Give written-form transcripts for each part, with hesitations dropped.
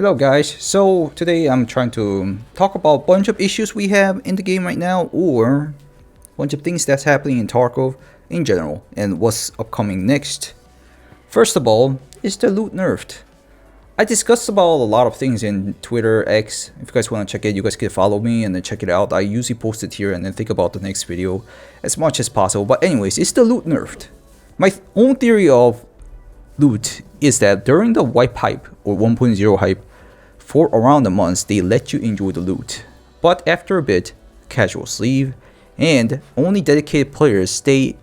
Hello guys, so today I'm trying to talk about a bunch of issues we have in the game right now, or a bunch of things that's happening in Tarkov in general and what's upcoming next. First of all, is the loot nerfed? I discussed about a lot of things in Twitter, X. If you guys want to check it, you guys can follow me and then check it out. I usually post it here and then think about the next video as much as possible. But anyways, is the loot nerfed? My own theory of loot is that during the wipe hype or 1.0 hype, for around a month they let you enjoy the loot, but after a bit casuals leave and only dedicated players stay,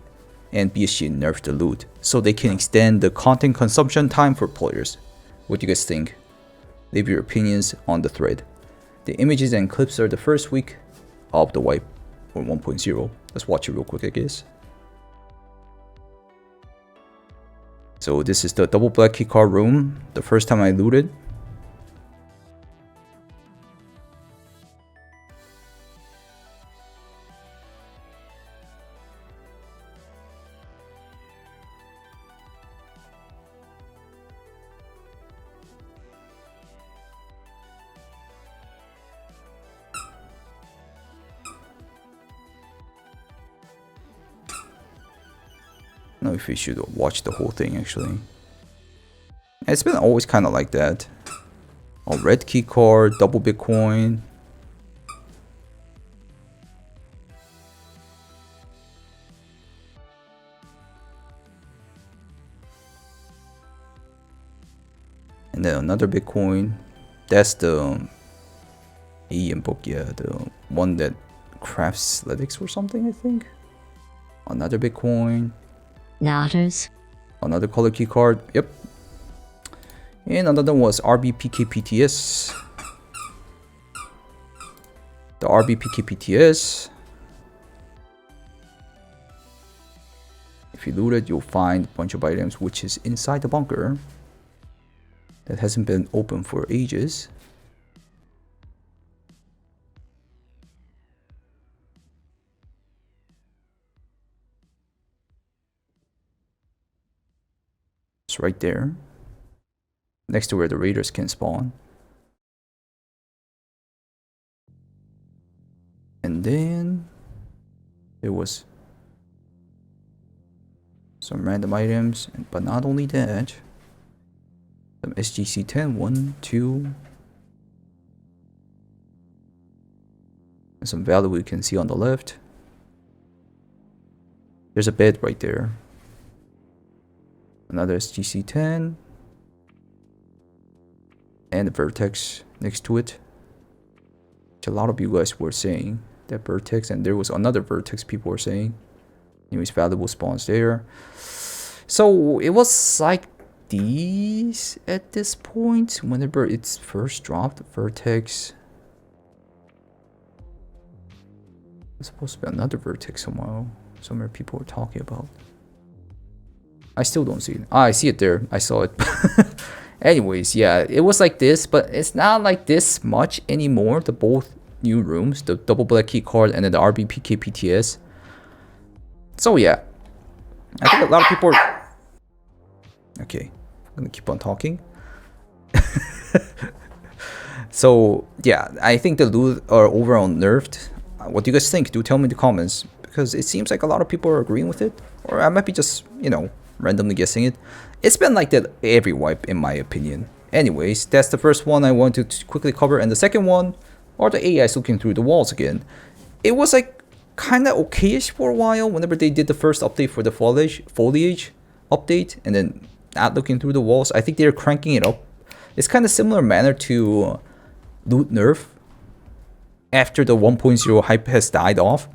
and BSG nerfed the loot so they can extend the content consumption time for players. What do you guys think? Leave your opinions on the thread. The images and clips are the first week of the wipe or 1.0. Let's watch it real quick, I guess. So this is the double black keycard room. The first time I looted. I don't know if we should watch the whole thing actually. It's been always kind of like that. A red key card, double Bitcoin. And then another Bitcoin. That's the AEM book, yeah, the one that crafts athletics or something, I think. Another Bitcoin. Natters. Another color key card, yep. And another one was RBPKPTS. The RBPKPTS. If you loot it, you'll find a bunch of items which is inside the bunker that hasn't been open for ages. It's right there, next to where the raiders can spawn. And then there was some random items, but not only that, some SGC 10, 1, 2, and some value we can see on the left. There's a bed right there. Another SGC 10 and a vertex next to it, which a lot of you guys were saying that vertex, and there was another vertex people were saying. Anyways, valuable spawns there. So it was like these at this point whenever it's first dropped. Vertex. There's supposed to be another vertex somewhere people were talking about. I still don't see it. Ah, I see it there. I saw it. Anyways, yeah, it was like this, but it's not like this much anymore. The both new rooms, the double black key card and then the RBPKPTS. So yeah, I think a lot of people are... Okay, I'm gonna keep on talking. So yeah, I think the loot are overall nerfed. What do you guys think? Do tell me in the comments, because it seems like a lot of people are agreeing with it, or I might be just, you know, randomly guessing it. It's been like that every wipe in my opinion. Anyways, that's the first one I wanted to quickly cover, and the second one are the AIs looking through the walls again. It was like kind of okayish for a while whenever they did the first update for the foliage update, and then not looking through the walls. I think they're cranking it up. It's kind of similar manner to loot nerf after the 1.0 hype has died off.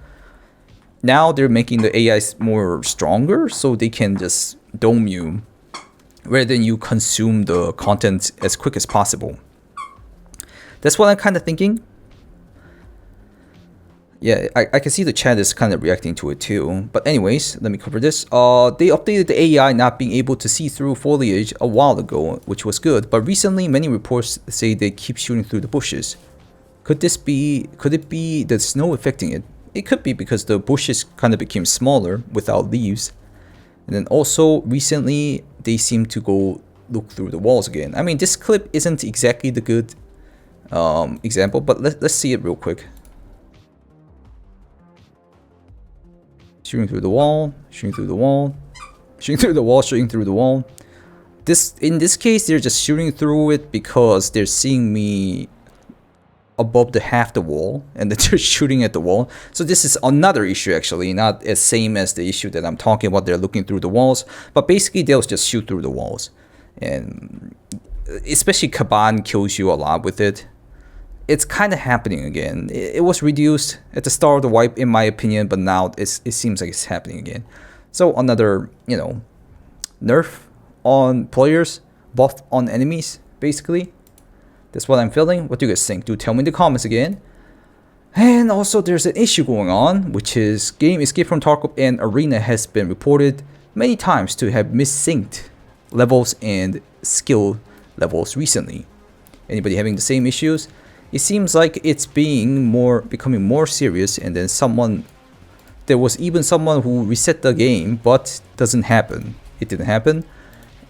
Now they're making the AIs more stronger so they can just dome you rather than you consume the content as quick as possible. That's what I'm kind of thinking. Yeah, I can see the chat is kind of reacting to it too. But anyways, let me cover this. They updated the AI not being able to see through foliage a while ago, which was good. But recently, many reports say they keep shooting through the bushes. Could it be the snow affecting it? It could be because the bushes kind of became smaller without leaves. And then also recently they seem to go look through the walls again. I mean, this clip isn't exactly the good example, but let's see it real quick. Shooting through the wall, shooting through the wall, shooting through the wall, shooting through the wall. In this case, they're just shooting through it because they're seeing me above the half the wall, and then they're shooting at the wall. So this is another issue, actually, not as same as the issue that I'm talking about. They're looking through the walls, but basically they'll just shoot through the walls, and especially Kaban kills you a lot with it. It's kind of happening again. It was reduced at the start of the wipe, in my opinion, but now it seems like it's happening again. So another, you know, nerf on players, buff on enemies, basically. That's what I'm feeling. What do you guys think? Do tell me in the comments again. And also, there's an issue going on, which is game Escape from Tarkov and Arena has been reported many times to have missynced levels and skill levels recently. Anybody having the same issues? It seems like it's becoming more serious, and then there was even someone who reset the game, but doesn't happen. It didn't happen.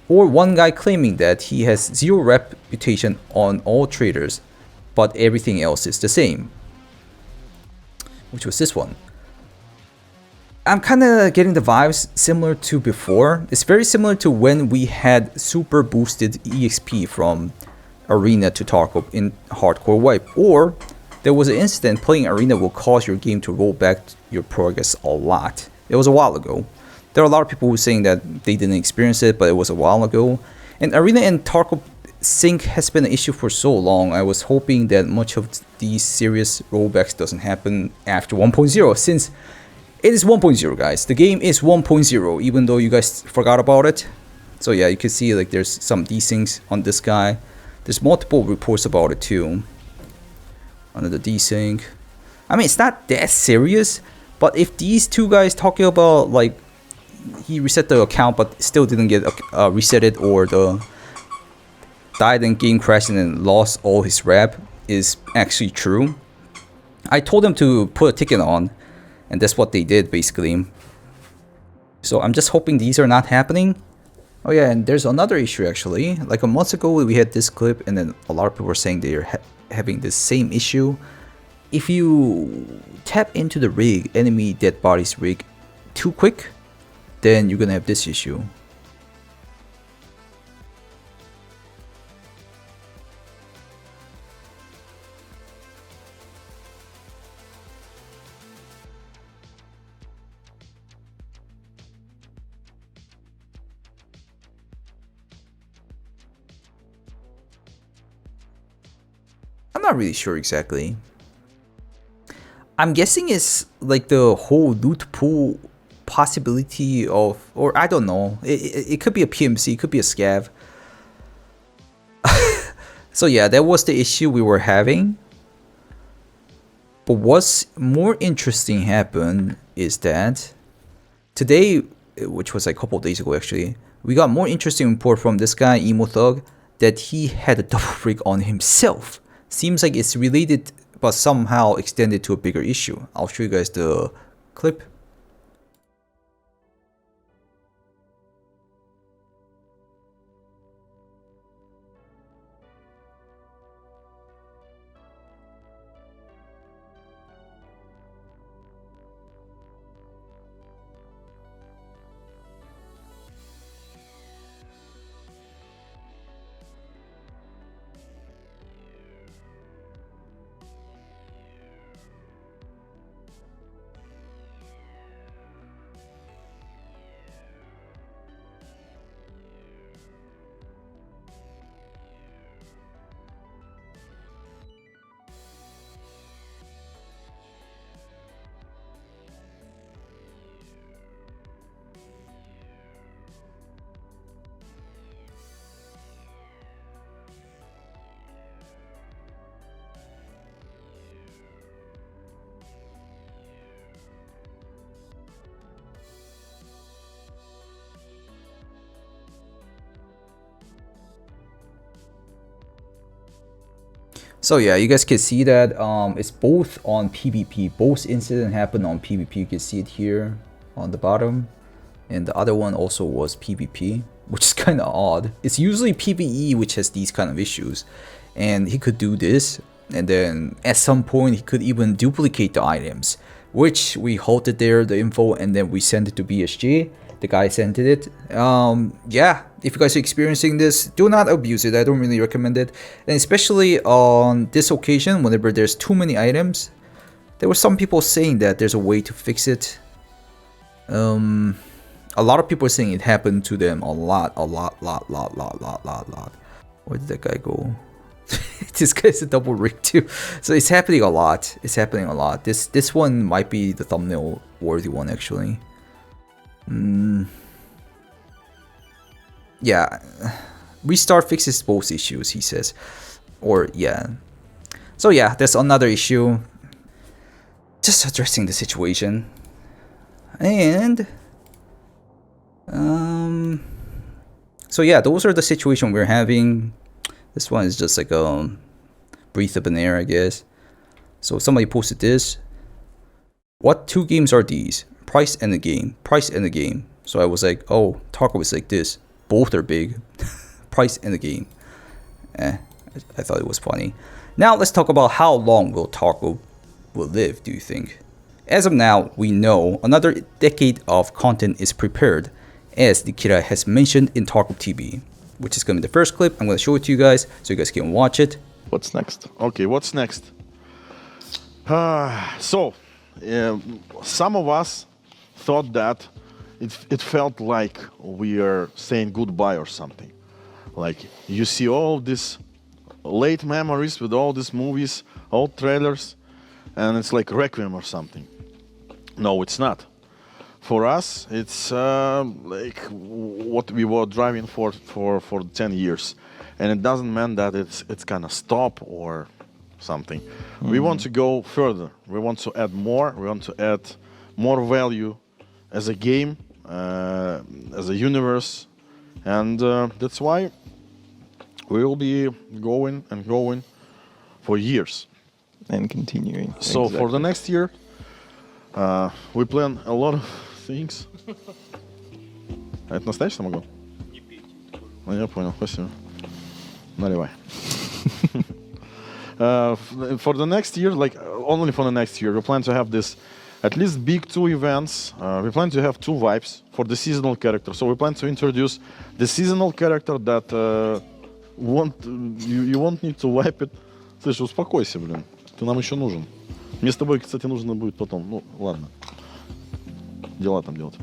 Or one guy claiming that he has 0 reputation on all traders, but everything else is the same. Which was this one. I'm kind of getting the vibes similar to before. It's very similar to when we had super boosted EXP from Arena to Tarkov in Hardcore Wipe. Or there was an incident playing Arena will cause your game to roll back your progress a lot. It was a while ago. There are a lot of people who are saying that they didn't experience it, but it was a while ago. And Arena and Tarkov sync has been an issue for so long. I was hoping that much of these serious rollbacks doesn't happen after 1.0, since it is 1.0, guys. The game is 1.0, even though you guys forgot about it. So yeah, you can see like there's some desyncs on this guy. There's multiple reports about it too. Another desync. I mean, it's not that serious, but if these two guys talking about like he reset the account but still didn't get reset it, or the died and game crashed and then lost all his rep is actually true, I told them to put a ticket on, and that's what they did basically. So I'm just hoping these are not happening. Oh yeah, and there's another issue actually. Like a month ago we had this clip, and then a lot of people were saying they're having the same issue. If you tap into the rig, enemy dead bodies rig, too quick, then you're gonna have this issue. I'm not really sure exactly. I'm guessing it's like the whole loot pool possibility of, or I don't know, it could be a PMC, it could be a scav. So yeah, that was the issue we were having. But what's more interesting happened is that today, which was like a couple of days ago actually, we got more interesting report from this guy, Emo Thug, that he had a double rig on himself. Seems like it's related but somehow extended to a bigger issue. I'll show you guys the clip. So yeah, you guys can see that it's both on PvP. Both incidents happened on PvP. You can see it here on the bottom, and the other one also was PvP. which is kind of odd. It's usually PvE which has these kind of issues, and he could do this, and then at some point he could even duplicate the items, which we halted there, the info, and then we sent it to BSG. The guy sent it. Yeah, if you guys are experiencing this, do not abuse it. I don't really recommend it, and especially on this occasion, whenever there's too many items. There were some people saying that there's a way to fix it. A lot of people are saying it happened to them a lot. Where did that guy go? This guy's a double rig too. So it's happening a lot. It's happening a lot. This one might be the thumbnail worthy one actually. Yeah. Restart fixes both issues, he says. Or yeah. So yeah, that's another issue. Just addressing the situation. And so yeah, those are the situation we're having. This one is just like a breath of an air, I guess. So somebody posted this. What two games are these? Price and a game. Price and a game. So I was like, oh, Tarkov is like this. Both are big. Price and a game. I thought it was funny. Now let's talk about how long will Tarkov will live, do you think? As of now, we know another decade of content is prepared, as Nikita has mentioned in Tarkov TV, which is going to be the first clip. I'm going to show it to you guys so you guys can watch it. What's next? Okay, what's next? Some of us thought that it felt like we are saying goodbye or something. Like you see all these late memories with all these movies, old trailers, and it's like Requiem or something. No, it's not. For us, it's like what we were driving for 10 years. And it doesn't mean that it's gonna stop or something. Mm-hmm. We want to go further. We want to add more. We want to add more value as a game, as a universe. And that's why we will be going and going for years. And continuing. So exactly. For the next year, we plan a lot of things. А это настоящий самогон? Ну, я понял, спасибо. Наливай. For the next year, like only for the next year, we plan to have this at least big 2 events. We plan to have 2 vibes for the seasonal character. So we plan to introduce the seasonal character that you won't need to wipe it. Слышь, успокойся, блин. Ты нам еще нужен. Мне с тобой, кстати, нужно будет потом. Ну, ладно. Дела там делать.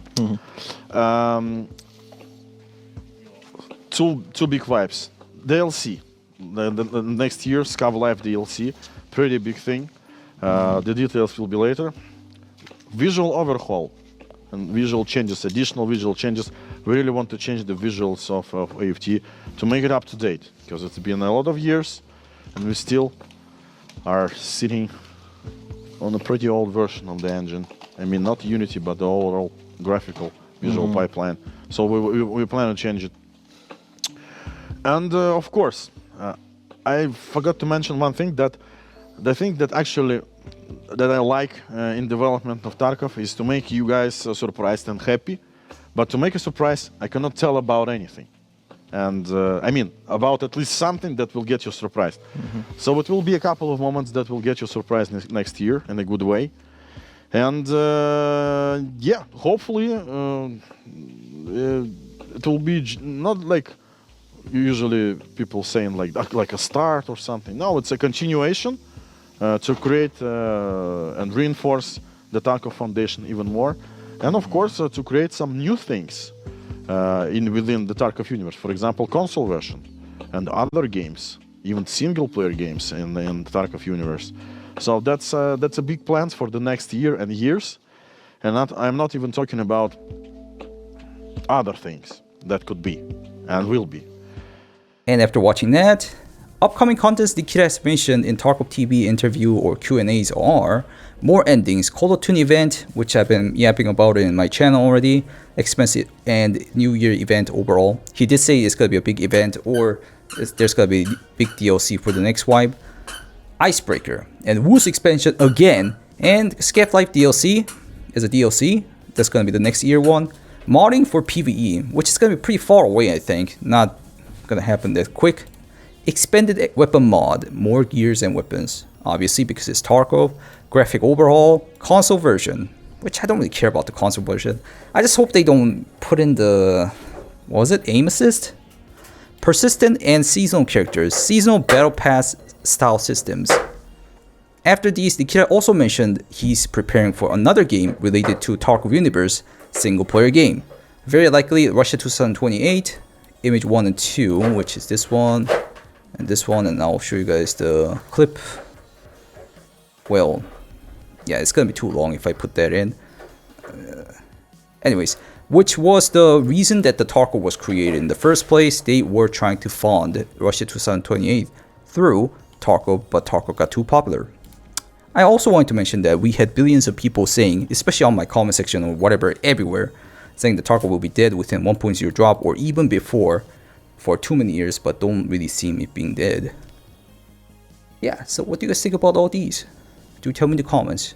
Two big vibes. DLC. The next year, SCAV Live DLC. Pretty big thing. The details will be later. Visual overhaul and visual changes, additional visual changes. We really want to change the visuals of AFT to make it up to date, because it's been a lot of years and we still are sitting on a pretty old version of the engine. I mean, not Unity, but the overall graphical visual pipeline. So we plan to change it. And of course, I forgot to mention one thing, that the thing that actually that I like in development of Tarkov is to make you guys surprised and happy. But to make a surprise, I cannot tell about anything. And I mean, about at least something that will get you surprised. So it will be a couple of moments that will get you surprised next year in a good way. And yeah, hopefully it will be not like usually people saying like a start or something. No, it's a continuation to create and reinforce the Tarkov Foundation even more. And of course, to create some new things within the Tarkov universe. For example, console version and other games, even single-player games in the Tarkov universe. So that's a big plan for the next year and years. And I'm not even talking about other things that could be and will be. And after watching that, upcoming contents Nikita has mentioned in Tarkov TV interview or Q&As are more endings, Call of Duty event, which I've been yapping about in my channel already, expensive, and New Year event overall. He did say it's going to be a big event, or there's going to be big DLC for the next wipe. Icebreaker and Wu's expansion again, and SCAV Life DLC is a DLC. That's going to be the next year one. Modding for PvE, which is gonna be pretty far away, I think. Not gonna happen that quick. Expanded weapon mod, more gears and weapons. Obviously, because it's Tarkov. Graphic overhaul, console version, which I don't really care about the console version. I just hope they don't put in the, what was it, aim assist? Persistent and seasonal characters, seasonal battle pass style systems. After these, the kid also mentioned he's preparing for another game related to Tarkov Universe, single player game. Very likely Russia 2028, image 1 and 2, which is this one, and I'll show you guys the clip. Well, yeah, it's gonna be too long if I put that in. Anyways, which was the reason that the Tarkov was created in the first place. They were trying to fund Russia 2028 through Tarkov, but Tarkov got too popular. I also want to mention that we had billions of people saying, especially on my comment section or whatever, everywhere, saying the Tarkov will be dead within 1.0 drop or even before for too many years, but don't really seem it being dead. Yeah, so what do you guys think about all these? Do tell me in the comments.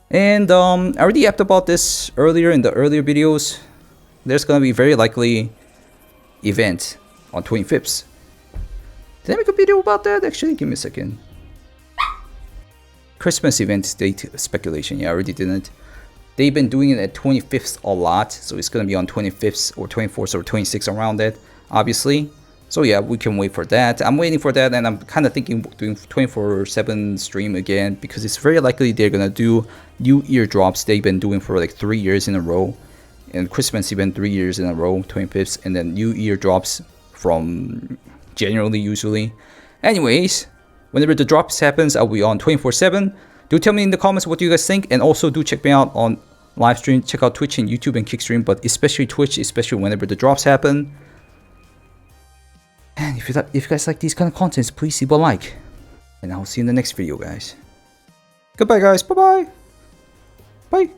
And I already yapped about this earlier in the earlier videos. There's gonna be very likely event on 25th. Did I make a video about that? Actually, give me a second. Christmas event date speculation. Yeah, I already didn't. They've been doing it at 25th a lot, so it's gonna be on 25th or 24th or 26th around that, obviously. So yeah, we can wait for that. I'm waiting for that, and I'm kind of thinking doing 24/7 stream again, because it's very likely they're gonna do new eardrops they've been doing for like 3 years in a row, and Christmas event 3 years in a row, 25th, and then new eardrops from January usually. Anyways, whenever the drops happens, I'll be on 24/7. Do tell me in the comments what you guys think, and also do check me out on live stream. Check out Twitch and YouTube and Kickstream, but especially Twitch, especially whenever the drops happen. And if you guys like these kind of contents, please leave a like. And I'll see you in the next video, guys. Goodbye, guys. Bye-bye. Bye.